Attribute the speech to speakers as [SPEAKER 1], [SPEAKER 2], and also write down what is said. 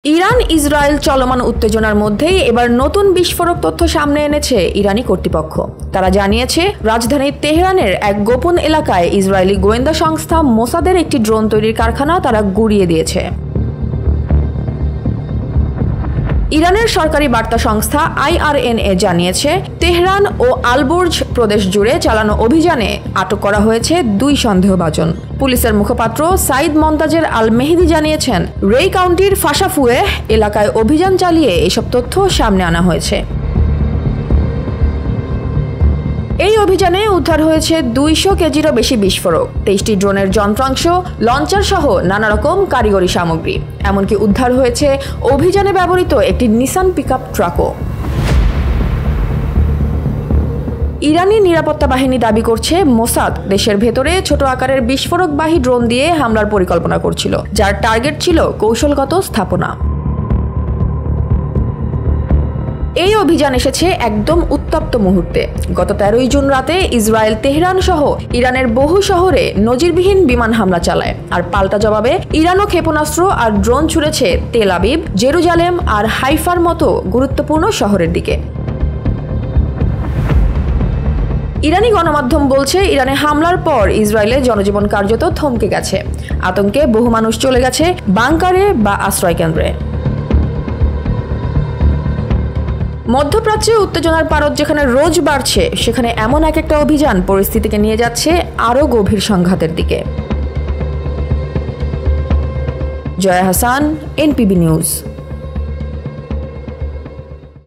[SPEAKER 1] Iran Israel চলমান উত্তেজনার মধ্যেই এবার নতুন বিস্ফোরক তথ্য সামনে এনেছে ইরানি কর্তৃপক্ষ। তারা জানিয়েছে, রাজধানী তেহরানের এক গোপন এলাকায় ইসরায়েলি গোয়েন্দা সংস্থা মোসাদের একটি ড্রোন তৈরির কারখানা তারা গুড়িয়ে দিয়েছে। ইরানের সরকারি বার্তা সংস্থা IRNA জানিয়েছে, তেহরান ও আলবুর্জ প্রদেশ জুড়ে চালানো অভিযানে আটক করা হয়েছে 2 সন্দেহভাজন। পুলিশের মুখপাত্র সাইদ মন্তাজের আল মেহেদি জানিয়েছেন, রেই কাউন্টির ফাশাফুয়ে এলাকায় অভিযান চালিয়ে এসব তথ্য সামনে আনা হয়েছে। এই অভিযানে উদ্ধার হয়েছে 200 কেজিরও বেশি বিস্ফোরক, 23টি ড্রোনের যন্ত্রাংশ, লঞ্চার সহ নানা রকম কারিগরি সামগ্রী। এমনকি উদ্ধার হয়েছে অভিযানে ব্যবহৃত একটি নিসান পিকআপ ট্রাকও। ইরানি নিরাপত্তা বাহিনী দাবি করছে, মোসাদ দেশের ভেতরে ছোট আকারের বিস্ফোরকবাহী ড্রোন দিয়ে হামলার পরিকল্পনা করছিল, যার টার্গেট ছিল কৌশলগত স্থাপনা। এই অভিযান এসেছে একদম উত্তপ্ত মুহূর্তে। গত 13 জুন রাতে ইসরায়েল তেহরান সহ ইরানের বহু শহরে নজিরবিহীন বিমান হামলা চালায়, আর পাল্টা জবাবে ইরানও ক্ষেপণাস্ত্র আর ড্রোন ছুড়েছে তেল আবিব, জেরুজালেম আর হাইফার মতো গুরুত্বপূর্ণ শহরের দিকে। ইরানি গণমাধ্যম বলছে, ইরানে হামলার পর ইসরায়েলের জনজীবন কার্যত থমকে গেছে। আতঙ্কে বহু মানুষ চলে গেছে বাংকারে বা আশ্রয়কেন্দ্রে। মধ্যপ্রাচ্যে উত্তেজনার পারদ যেখানে রোজ বাড়ছে, সেখানে এমন একটা অভিযান পরিস্থিতিকে নিয়ে যাচ্ছে আরও গভীর সংঘাতের দিকে। Jaya Hasan, NPB news.